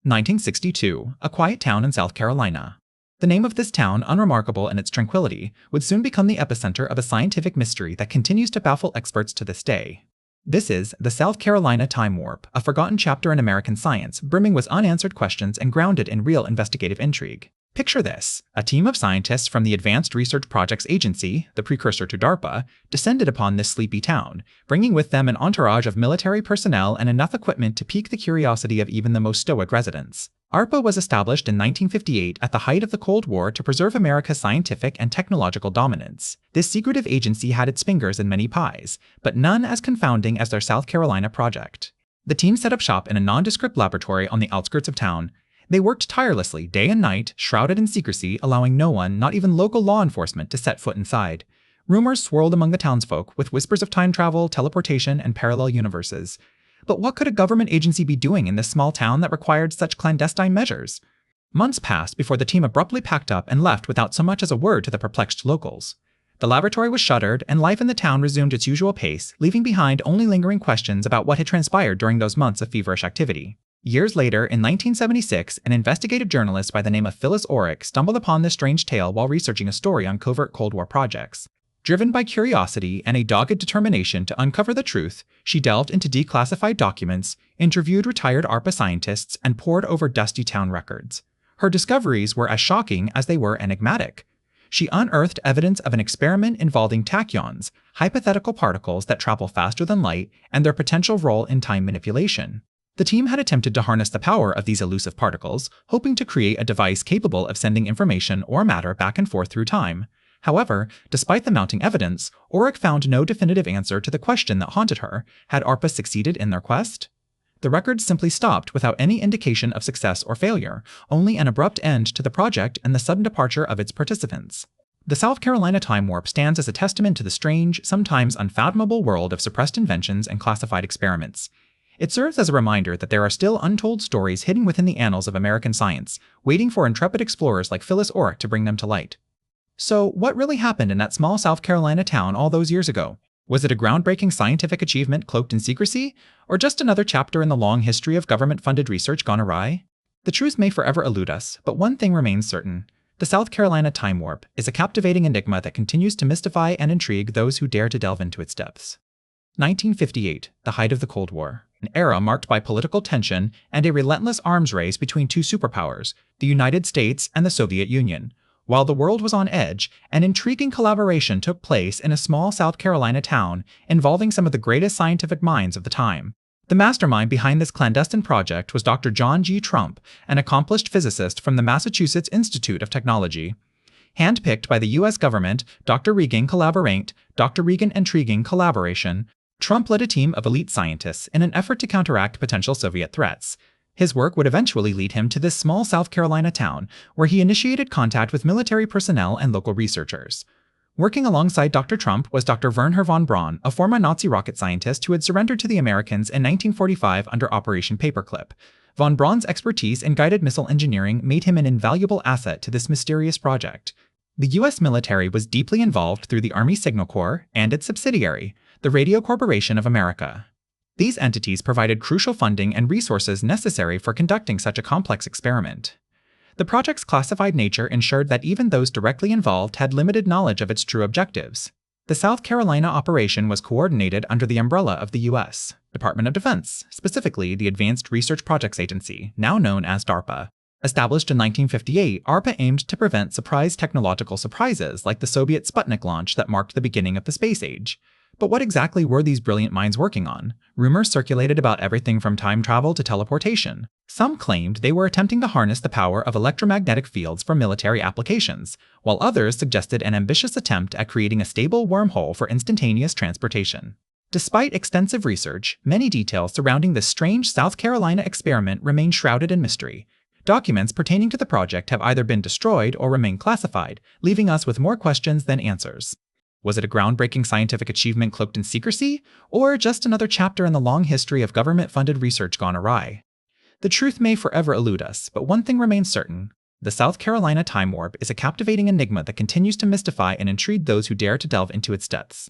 1962, a quiet town in South Carolina. The name of this town, unremarkable in its tranquility, would soon become the epicenter of a scientific mystery that continues to baffle experts to this day. This is the South Carolina Time Warp, a forgotten chapter in American science, brimming with unanswered questions and grounded in real investigative intrigue. Picture this: a team of scientists from the Advanced Research Projects Agency, the precursor to DARPA, descended upon this sleepy town, bringing with them an entourage of military personnel and enough equipment to pique the curiosity of even the most stoic residents. ARPA was established in 1958 at the height of the Cold War to preserve America's scientific and technological dominance. This secretive agency had its fingers in many pies, but none as confounding as their South Carolina project. The team set up shop in a nondescript laboratory on the outskirts of town. They worked tirelessly, day and night, shrouded in secrecy, allowing no one, not even local law enforcement, to set foot inside. Rumors swirled among the townsfolk, with whispers of time travel, teleportation, and parallel universes. But what could a government agency be doing in this small town that required such clandestine measures? Months passed before the team abruptly packed up and left without so much as a word to the perplexed locals. The laboratory was shuttered, and life in the town resumed its usual pace, leaving behind only lingering questions about what had transpired during those months of feverish activity. Years later, in 1976, an investigative journalist by the name of Phyllis Orrick stumbled upon this strange tale while researching a story on covert Cold War projects. Driven by curiosity and a dogged determination to uncover the truth, she delved into declassified documents, interviewed retired ARPA scientists, and pored over dusty town records. Her discoveries were as shocking as they were enigmatic. She unearthed evidence of an experiment involving tachyons, hypothetical particles that travel faster than light, and their potential role in time manipulation. The team had attempted to harness the power of these elusive particles, hoping to create a device capable of sending information or matter back and forth through time. However, despite the mounting evidence, Orrick found no definitive answer to the question that haunted her: had ARPA succeeded in their quest? The records simply stopped without any indication of success or failure, only an abrupt end to the project and the sudden departure of its participants. The South Carolina Time Warp stands as a testament to the strange, sometimes unfathomable world of suppressed inventions and classified experiments. It serves as a reminder that there are still untold stories hidden within the annals of American science, waiting for intrepid explorers like Phyllis Orrick to bring them to light. So, what really happened in that small South Carolina town all those years ago? Was it a groundbreaking scientific achievement cloaked in secrecy, or just another chapter in the long history of government-funded research gone awry? The truth may forever elude us, but one thing remains certain. The South Carolina Time Warp is a captivating enigma that continues to mystify and intrigue those who dare to delve into its depths. 1958, the height of the Cold War. An era marked by political tension and a relentless arms race between two superpowers, the United States and the Soviet Union. While the world was on edge, an intriguing collaboration took place in a small South Carolina town involving some of the greatest scientific minds of the time. The mastermind behind this clandestine project was Dr. John G. Trump, an accomplished physicist from the Massachusetts Institute of Technology. Handpicked by the U.S. government, Dr. Regan intriguing collaboration, Trump led a team of elite scientists in an effort to counteract potential Soviet threats. His work would eventually lead him to this small South Carolina town, where he initiated contact with military personnel and local researchers. Working alongside Dr. Trump was Dr. Wernher von Braun, a former Nazi rocket scientist who had surrendered to the Americans in 1945 under Operation Paperclip. Von Braun's expertise in guided missile engineering made him an invaluable asset to this mysterious project. The U.S. military was deeply involved through the Army Signal Corps and its subsidiary, the Radio Corporation of America. These entities provided crucial funding and resources necessary for conducting such a complex experiment. The project's classified nature ensured that even those directly involved had limited knowledge of its true objectives. The South Carolina operation was coordinated under the umbrella of the U.S. Department of Defense, specifically the Advanced Research Projects Agency, now known as DARPA. Established in 1958, ARPA aimed to prevent surprise technological surprises like the Soviet Sputnik launch that marked the beginning of the space age. But what exactly were these brilliant minds working on? Rumors circulated about everything from time travel to teleportation. Some claimed they were attempting to harness the power of electromagnetic fields for military applications, while others suggested an ambitious attempt at creating a stable wormhole for instantaneous transportation. Despite extensive research, many details surrounding this strange South Carolina experiment remain shrouded in mystery. Documents pertaining to the project have either been destroyed or remain classified, leaving us with more questions than answers. Was it a groundbreaking scientific achievement cloaked in secrecy, or just another chapter in the long history of government-funded research gone awry? The truth may forever elude us, but one thing remains certain. The South Carolina Time Warp is a captivating enigma that continues to mystify and intrigue those who dare to delve into its depths.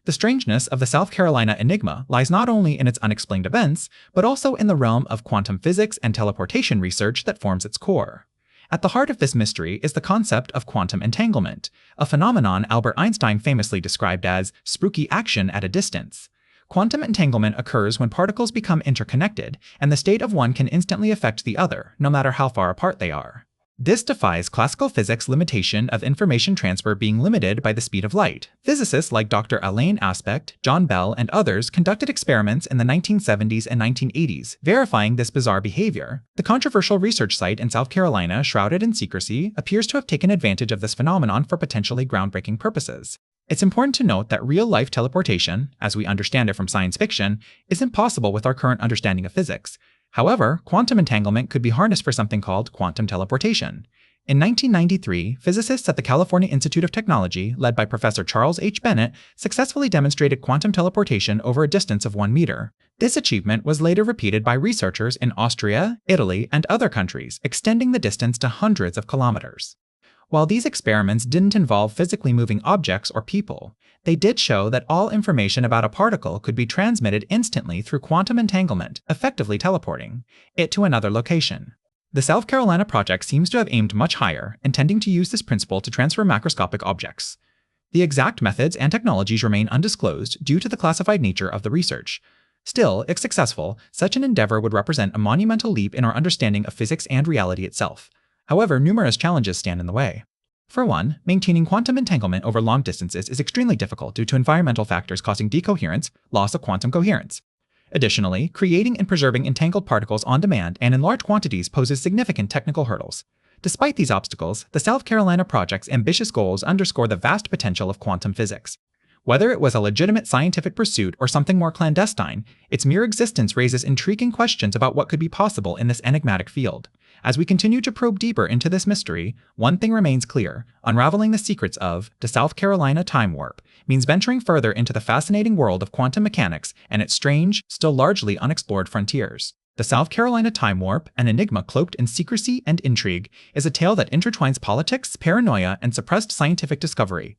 The strangeness of the South Carolina enigma lies not only in its unexplained events, but also in the realm of quantum physics and teleportation research that forms its core. At the heart of this mystery is the concept of quantum entanglement, a phenomenon Albert Einstein famously described as spooky action at a distance. Quantum entanglement occurs when particles become interconnected, and the state of one can instantly affect the other, no matter how far apart they are. This defies classical physics' limitation of information transfer being limited by the speed of light. Physicists like Dr. Alain Aspect, John Bell, and others conducted experiments in the 1970s and 1980s, verifying this bizarre behavior. The controversial research site in South Carolina, shrouded in secrecy, appears to have taken advantage of this phenomenon for potentially groundbreaking purposes. It's important to note that real-life teleportation, as we understand it from science fiction, isn't possible with our current understanding of physics. However, quantum entanglement could be harnessed for something called quantum teleportation. In 1993, physicists at the California Institute of Technology, led by Professor Charles H. Bennett, successfully demonstrated quantum teleportation over a distance of 1 meter. This achievement was later repeated by researchers in Austria, Italy, and other countries, extending the distance to hundreds of kilometers. While these experiments didn't involve physically moving objects or people, they did show that all information about a particle could be transmitted instantly through quantum entanglement, effectively teleporting it to another location. The South Carolina project seems to have aimed much higher, intending to use this principle to transfer macroscopic objects. The exact methods and technologies remain undisclosed due to the classified nature of the research. Still, if successful, such an endeavor would represent a monumental leap in our understanding of physics and reality itself. However, numerous challenges stand in the way. For one, maintaining quantum entanglement over long distances is extremely difficult due to environmental factors causing decoherence, loss of quantum coherence. Additionally, creating and preserving entangled particles on demand and in large quantities poses significant technical hurdles. Despite these obstacles, the South Carolina project's ambitious goals underscore the vast potential of quantum physics. Whether it was a legitimate scientific pursuit or something more clandestine, its mere existence raises intriguing questions about what could be possible in this enigmatic field. As we continue to probe deeper into this mystery, one thing remains clear: unraveling the secrets of the South Carolina time warp means venturing further into the fascinating world of quantum mechanics and its strange, still largely unexplored frontiers. The South Carolina time warp, an enigma cloaked in secrecy and intrigue, is a tale that intertwines politics, paranoia, and suppressed scientific discovery.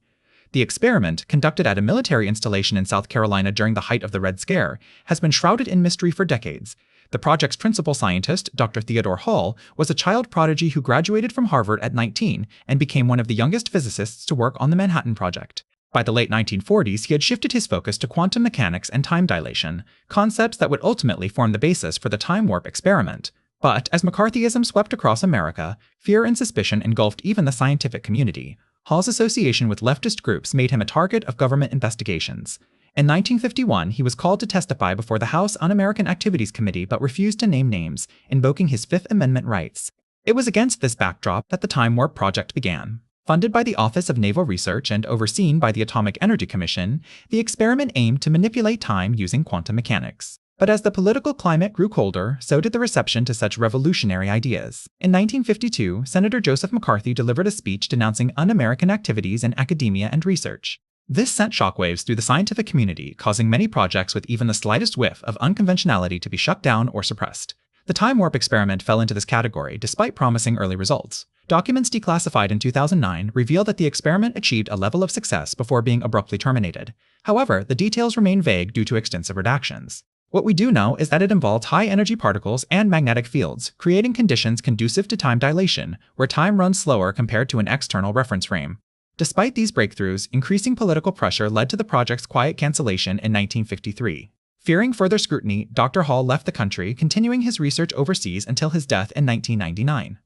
The experiment, conducted at a military installation in South Carolina during the height of the Red Scare, has been shrouded in mystery for decades. The project's principal scientist, Dr. Theodore Hall, was a child prodigy who graduated from Harvard at 19 and became one of the youngest physicists to work on the Manhattan Project. By the late 1940s, he had shifted his focus to quantum mechanics and time dilation, concepts that would ultimately form the basis for the time warp experiment. But as McCarthyism swept across America, fear and suspicion engulfed even the scientific community. Hall's association with leftist groups made him a target of government investigations. In 1951, he was called to testify before the House Un-American Activities Committee but refused to name names, invoking his Fifth Amendment rights. It was against this backdrop that the Time Warp Project began. Funded by the Office of Naval Research and overseen by the Atomic Energy Commission, the experiment aimed to manipulate time using quantum mechanics. But as the political climate grew colder, so did the reception to such revolutionary ideas. In 1952, Senator Joseph McCarthy delivered a speech denouncing un-American activities in academia and research. This sent shockwaves through the scientific community, causing many projects with even the slightest whiff of unconventionality to be shut down or suppressed. The time warp experiment fell into this category despite promising early results. Documents declassified in 2009 reveal that the experiment achieved a level of success before being abruptly terminated. However, the details remain vague due to extensive redactions. What we do know is that it involved high-energy particles and magnetic fields, creating conditions conducive to time dilation, where time runs slower compared to an external reference frame. Despite these breakthroughs, increasing political pressure led to the project's quiet cancellation in 1953. Fearing further scrutiny, Dr. Hall left the country, continuing his research overseas until his death in 1999.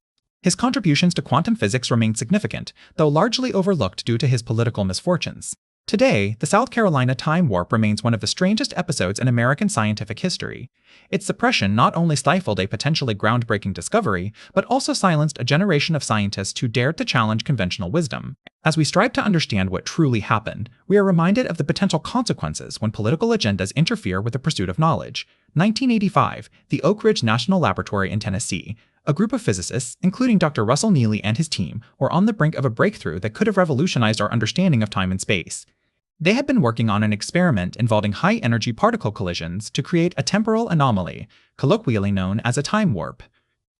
His contributions to quantum physics remain significant, though largely overlooked due to his political misfortunes. Today, the South Carolina time warp remains one of the strangest episodes in American scientific history. Its suppression not only stifled a potentially groundbreaking discovery, but also silenced a generation of scientists who dared to challenge conventional wisdom. As we strive to understand what truly happened, we are reminded of the potential consequences when political agendas interfere with the pursuit of knowledge. 1985, the Oak Ridge National Laboratory in Tennessee. A group of physicists, including Dr. Russell Neely and his team, were on the brink of a breakthrough that could have revolutionized our understanding of time and space. They had been working on an experiment involving high-energy particle collisions to create a temporal anomaly, colloquially known as a time warp.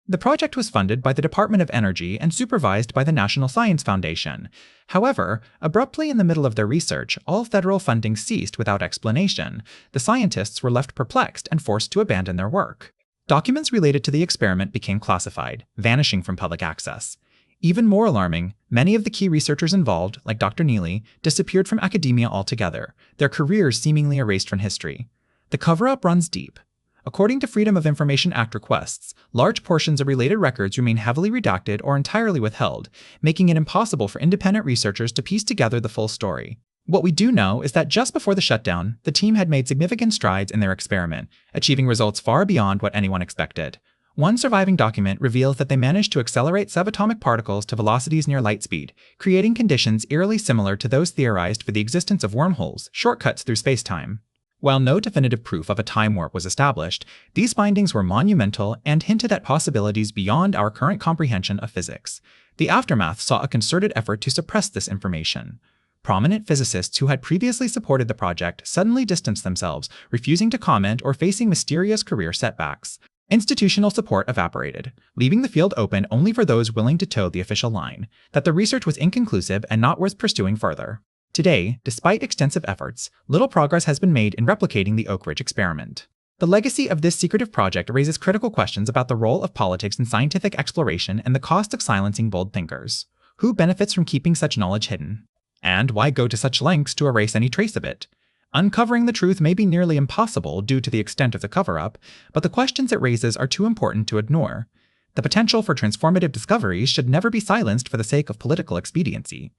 The project was funded by the Department of Energy and supervised by the National Science Foundation. However, abruptly in the middle of their research, all federal funding ceased without explanation. The scientists were left perplexed and forced to abandon their work. Documents related to the experiment became classified, vanishing from public access. Even more alarming, many of the key researchers involved, like Dr. Neely, disappeared from academia altogether, their careers seemingly erased from history. The cover-up runs deep. According to Freedom of Information Act requests, large portions of related records remain heavily redacted or entirely withheld, making it impossible for independent researchers to piece together the full story. What we do know is that just before the shutdown, the team had made significant strides in their experiment, achieving results far beyond what anyone expected. One surviving document reveals that they managed to accelerate subatomic particles to velocities near light speed, creating conditions eerily similar to those theorized for the existence of wormholes, shortcuts through space-time. While no definitive proof of a time warp was established, these findings were monumental and hinted at possibilities beyond our current comprehension of physics. The aftermath saw a concerted effort to suppress this information. Prominent physicists who had previously supported the project suddenly distanced themselves, refusing to comment or facing mysterious career setbacks. Institutional support evaporated, leaving the field open only for those willing to toe the official line, that the research was inconclusive and not worth pursuing further. Today, despite extensive efforts, little progress has been made in replicating the Oak Ridge experiment. The legacy of this secretive project raises critical questions about the role of politics in scientific exploration and the cost of silencing bold thinkers. Who benefits from keeping such knowledge hidden? And why go to such lengths to erase any trace of it? Uncovering the truth may be nearly impossible due to the extent of the cover-up, but the questions it raises are too important to ignore. The potential for transformative discoveries should never be silenced for the sake of political expediency.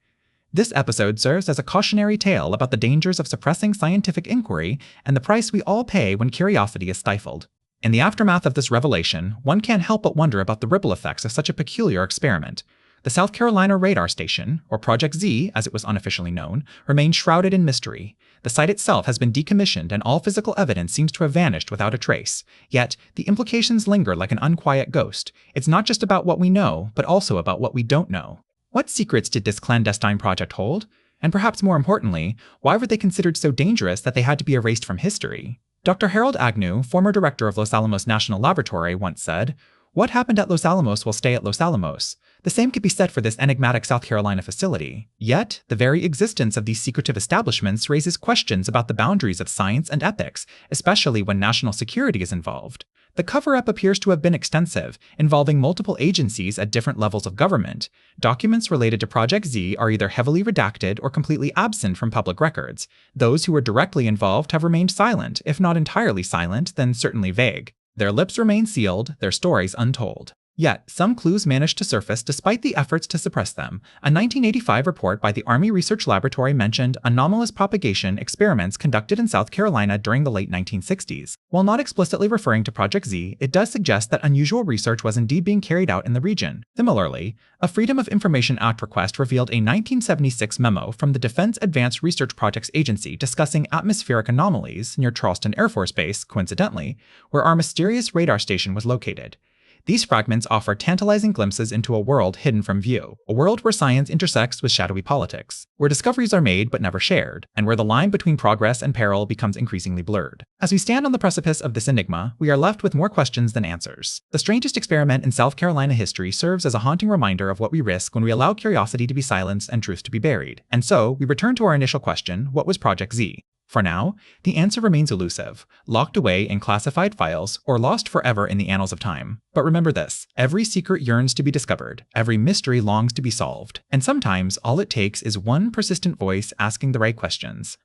This episode serves as a cautionary tale about the dangers of suppressing scientific inquiry and the price we all pay when curiosity is stifled. In the aftermath of this revelation, one can't help but wonder about the ripple effects of such a peculiar experiment. The South Carolina Radar Station, or Project Z as it was unofficially known, remains shrouded in mystery. The site itself has been decommissioned and all physical evidence seems to have vanished without a trace. Yet, the implications linger like an unquiet ghost. It's not just about what we know, but also about what we don't know. What secrets did this clandestine project hold? And perhaps more importantly, why were they considered so dangerous that they had to be erased from history? Dr. Harold Agnew, former director of Los Alamos National Laboratory, once said, "What happened at Los Alamos will stay at Los Alamos." The same could be said for this enigmatic South Carolina facility. Yet, the very existence of these secretive establishments raises questions about the boundaries of science and ethics, especially when national security is involved. The cover-up appears to have been extensive, involving multiple agencies at different levels of government. Documents related to Project Z are either heavily redacted or completely absent from public records. Those who were directly involved have remained silent, if not entirely silent, then certainly vague. Their lips remain sealed, their stories untold. Yet, some clues managed to surface despite the efforts to suppress them. A 1985 report by the Army Research Laboratory mentioned anomalous propagation experiments conducted in South Carolina during the late 1960s. While not explicitly referring to Project Z, it does suggest that unusual research was indeed being carried out in the region. Similarly, a Freedom of Information Act request revealed a 1976 memo from the Defense Advanced Research Projects Agency discussing atmospheric anomalies near Charleston Air Force Base, coincidentally, where our mysterious radar station was located. These fragments offer tantalizing glimpses into a world hidden from view, a world where science intersects with shadowy politics, where discoveries are made but never shared, and where the line between progress and peril becomes increasingly blurred. As we stand on the precipice of this enigma, we are left with more questions than answers. The strangest experiment in South Carolina history serves as a haunting reminder of what we risk when we allow curiosity to be silenced and truth to be buried. And so, we return to our initial question, what was Project Z? For now, the answer remains elusive, locked away in classified files, or lost forever in the annals of time. But remember this, every secret yearns to be discovered, every mystery longs to be solved, and sometimes all it takes is one persistent voice asking the right questions.